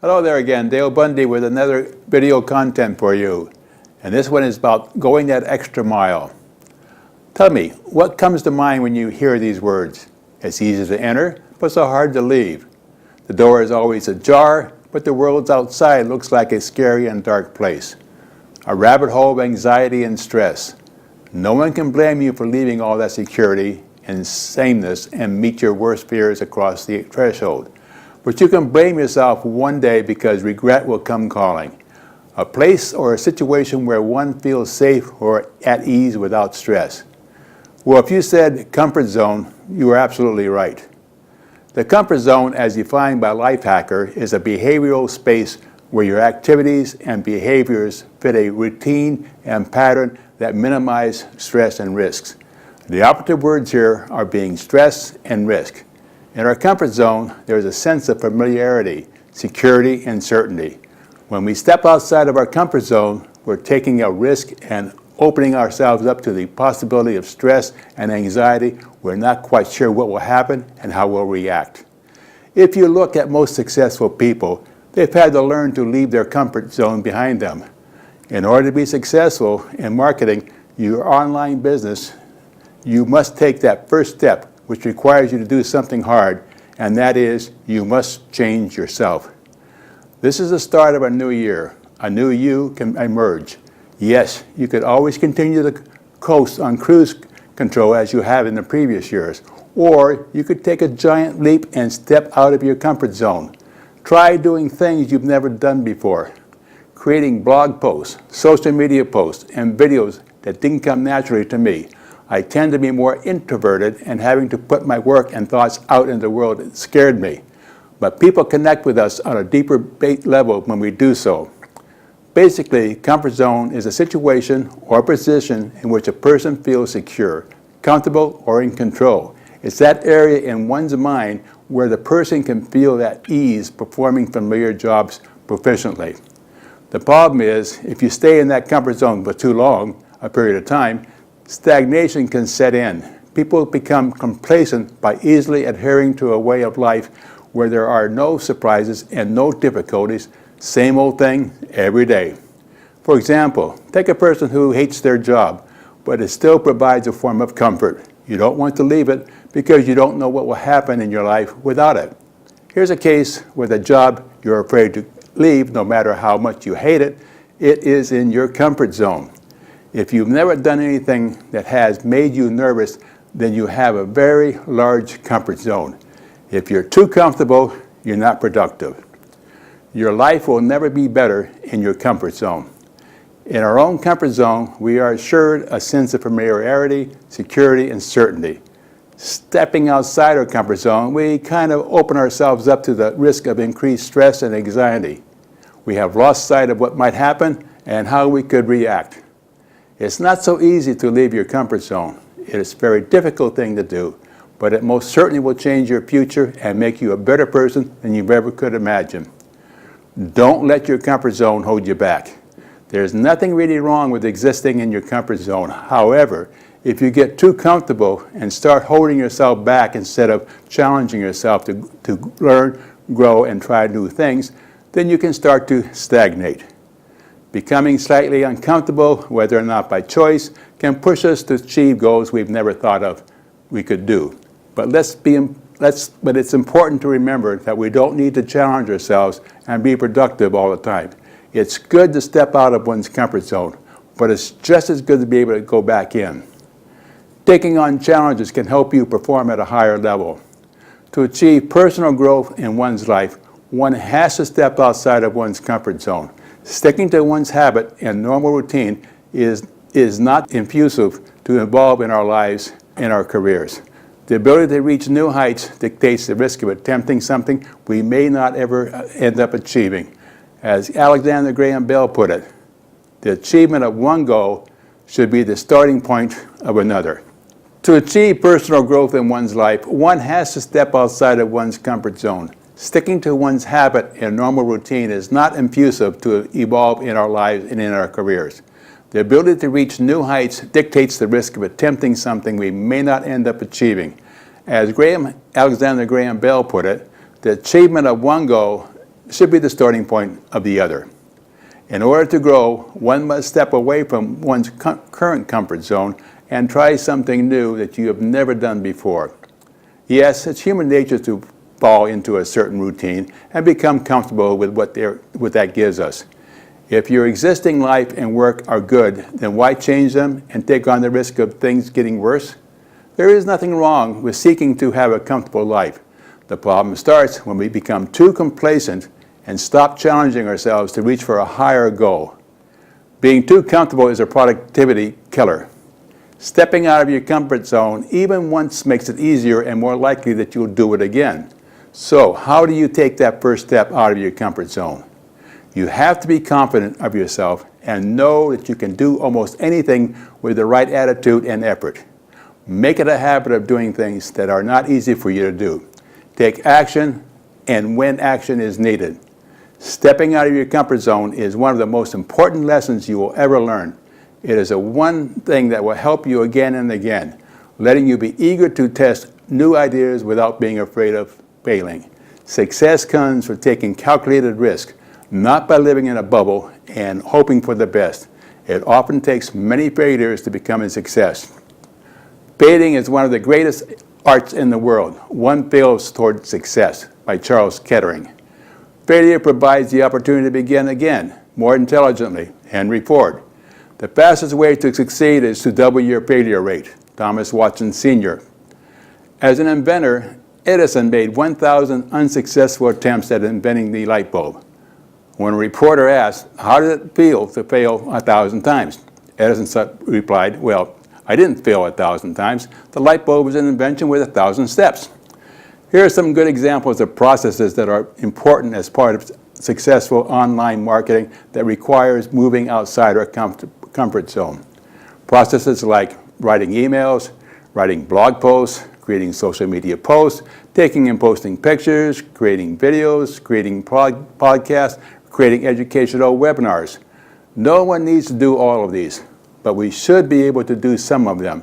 Hello there again, Dale Bundy with another video content for you. And this one is about going that extra mile. Tell me, what comes to mind when you hear these words? It's easy to enter, but so hard to leave. The door is always ajar, but the world outside looks like a scary and dark place. A rabbit hole of anxiety and stress. No one can blame you for leaving all that security and sameness and meet your worst fears across the threshold. But you can blame yourself one day because regret will come calling. A place or a situation where one feels safe or at ease without stress. Well, if you said comfort zone, you are absolutely right. The comfort zone, as defined by Lifehacker, is a behavioral space where your activities and behaviors fit a routine and pattern that minimize stress and risks. The operative words here are being stress and risk. In our comfort zone, there is a sense of familiarity, security, and certainty. When we step outside of our comfort zone, we're taking a risk and opening ourselves up to the possibility of stress and anxiety. We're not quite sure what will happen and how we'll react. If you look at most successful people, they've had to learn to leave their comfort zone behind them. In order to be successful in marketing your online business, you must take that first step, which requires you to do something hard, and that is, you must change yourself. This is the start of a new year. A new you can emerge. Yes, you could always continue to coast on cruise control as you have in the previous years, or you could take a giant leap and step out of your comfort zone. Try doing things you've never done before. Creating blog posts, social media posts, and videos that didn't come naturally to me. I tend to be more introverted, and having to put my work and thoughts out in the world scared me. But people connect with us on a deeper level when we do so. Basically, comfort zone is a situation or position in which a person feels secure, comfortable, or in control. It's that area in one's mind where the person can feel at ease performing familiar jobs proficiently. The problem is, if you stay in that comfort zone for too long, a period of time, stagnation can set in. People become complacent by easily adhering to a way of life where there are no surprises and no difficulties, same old thing every day. For example, take a person who hates their job, but it still provides a form of comfort. You don't want to leave it because you don't know what will happen in your life without it. Here's a case where the job you're afraid to leave, no matter how much you hate it, it is in your comfort zone. If you've never done anything that has made you nervous, then you have a very large comfort zone. If you're too comfortable, you're not productive. Your life will never be better in your comfort zone. In our own comfort zone, we are assured a sense of familiarity, security, and certainty. Stepping outside our comfort zone, we kind of open ourselves up to the risk of increased stress and anxiety. We have lost sight of what might happen and how we could react. It's not so easy to leave your comfort zone. It is a very difficult thing to do, but it most certainly will change your future and make you a better person than you ever could imagine. Don't let your comfort zone hold you back. There's nothing really wrong with existing in your comfort zone. However, if you get too comfortable and start holding yourself back instead of challenging yourself to learn, grow, and try new things, then you can start to stagnate. Becoming slightly uncomfortable, whether or not by choice, can push us to achieve goals we've never thought of we could do. But it's important to remember that we don't need to challenge ourselves and be productive all the time. It's good to step out of one's comfort zone, but it's just as good to be able to go back in. Taking on challenges can help you perform at a higher level. To achieve personal growth in one's life, one has to step outside of one's comfort zone. Sticking to one's habit and normal routine is not conducive to evolve in our lives and our careers. The ability to reach new heights dictates the risk of attempting something we may not ever end up achieving. As Alexander Graham Bell put it, the achievement of one goal should be the starting point of another. To achieve personal growth in one's life, one has to step outside of one's comfort zone. Sticking to one's habit and normal routine is not conducive to evolve in our lives and in our careers. The ability to reach new heights dictates the risk of attempting something we may not end up achieving. As Alexander Graham Bell put it, the achievement of one goal should be the starting point of the other. In order to grow, one must step away from one's current comfort zone and try something new that you have never done before. Yes, it's human nature to fall into a certain routine and become comfortable with what that gives us. If your existing life and work are good, then why change them and take on the risk of things getting worse? There is nothing wrong with seeking to have a comfortable life. The problem starts when we become too complacent and stop challenging ourselves to reach for a higher goal. Being too comfortable is a productivity killer. Stepping out of your comfort zone even once makes it easier and more likely that you'll do it again. So, how do you take that first step out of your comfort zone? You have to be confident of yourself and know that you can do almost anything with the right attitude and effort. Make it a habit of doing things that are not easy for you to do. Take action, and when action is needed. Stepping out of your comfort zone is one of the most important lessons you will ever learn. It is the one thing that will help you again and again, letting you be eager to test new ideas without being afraid of failing. Success comes from taking calculated risk, not by living in a bubble and hoping for the best. It often takes many failures to become a success. Failing is one of the greatest arts in the world. One fails toward success, by Charles Kettering. Failure provides the opportunity to begin again, more intelligently. Henry Ford. The fastest way to succeed is to double your failure rate. Thomas Watson Sr. As an inventor, Edison made 1,000 unsuccessful attempts at inventing the light bulb. When a reporter asked, "How did it feel to fail 1,000 times?" Edison replied, "Well, I didn't fail 1,000 times. The light bulb is an invention with 1,000 steps." Here are some good examples of processes that are important as part of successful online marketing that requires moving outside our comfort zone. Processes like writing emails, writing blog posts, creating social media posts, taking and posting pictures, creating videos, creating podcasts, creating educational webinars. No one needs to do all of these, but we should be able to do some of them.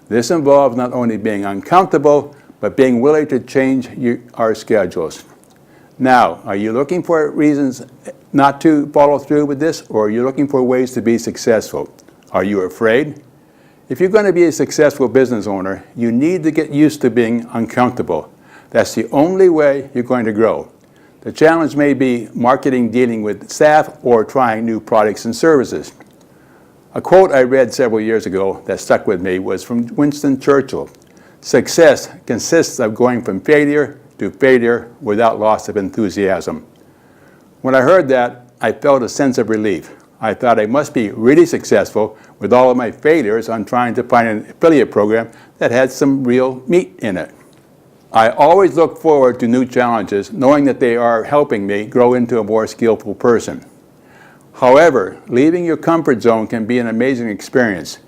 This involves not only being uncomfortable, but being willing to change our schedules. Now, are you looking for reasons not to follow through with this, or are you looking for ways to be successful? Are you afraid? If you're going to be a successful business owner, you need to get used to being uncomfortable. That's the only way you're going to grow. The challenge may be marketing, dealing with staff, or trying new products and services. A quote I read several years ago that stuck with me was from Winston Churchill. Success consists of going from failure to failure without loss of enthusiasm. When I heard that, I felt a sense of relief. I thought I must be really successful with all of my failures on trying to find an affiliate program that had some real meat in it. I always look forward to new challenges, knowing that they are helping me grow into a more skillful person. However, leaving your comfort zone can be an amazing experience.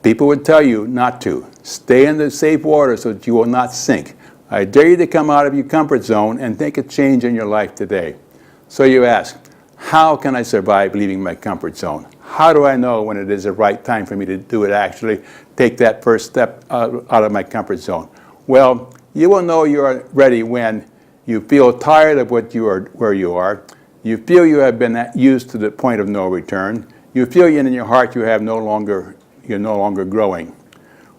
People would tell you not to. Stay in the safe water so that you will not sink. I dare you to come out of your comfort zone and make a change in your life today. So you ask, how can I survive leaving my comfort zone? How do I know when it is the right time for me to do it, actually take that first step out of my comfort zone? Well, you will know you are ready when you feel tired of where you are, you feel you have been used to the point of no return, you feel in your heart you're no longer growing.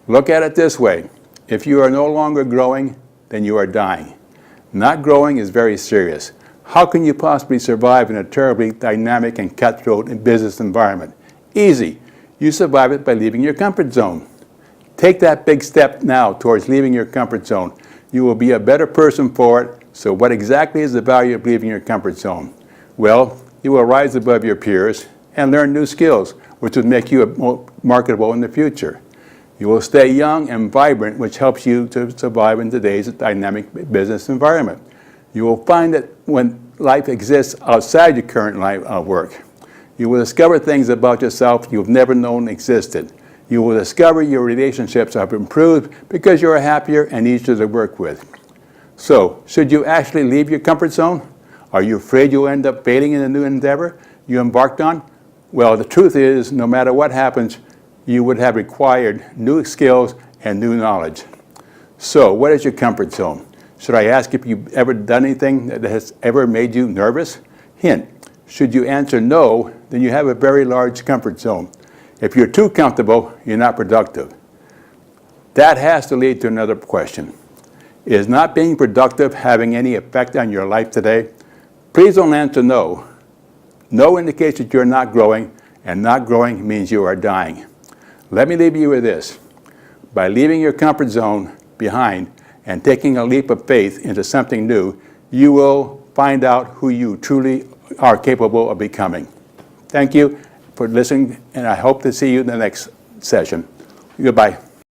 Look at it this way. If you are no longer growing, then you are dying. Not growing is very serious. How can you possibly survive in a terribly dynamic and cutthroat business environment? Easy. You survive it by leaving your comfort zone. Take that big step now towards leaving your comfort zone. You will be a better person for it. So what exactly is the value of leaving your comfort zone? Well, you will rise above your peers and learn new skills, which will make you more marketable in the future. You will stay young and vibrant, which helps you to survive in today's dynamic business environment. You will find that when life exists outside your current life work, you will discover things about yourself you've never known existed. You will discover your relationships have improved because you're happier and easier to work with. So, should you actually leave your comfort zone? Are you afraid you'll end up failing in a new endeavor you embarked on? Well, the truth is, no matter what happens, you would have required new skills and new knowledge. So, what is your comfort zone? Should I ask if you've ever done anything that has ever made you nervous? Hint, should you answer no, then you have a very large comfort zone. If you're too comfortable, you're not productive. That has to lead to another question. Is not being productive having any effect on your life today? Please don't answer no. No indicates that you're not growing, and not growing means you are dying. Let me leave you with this. By leaving your comfort zone behind and taking a leap of faith into something new, you will find out who you truly are capable of becoming. Thank you for listening, and I hope to see you in the next session. Goodbye.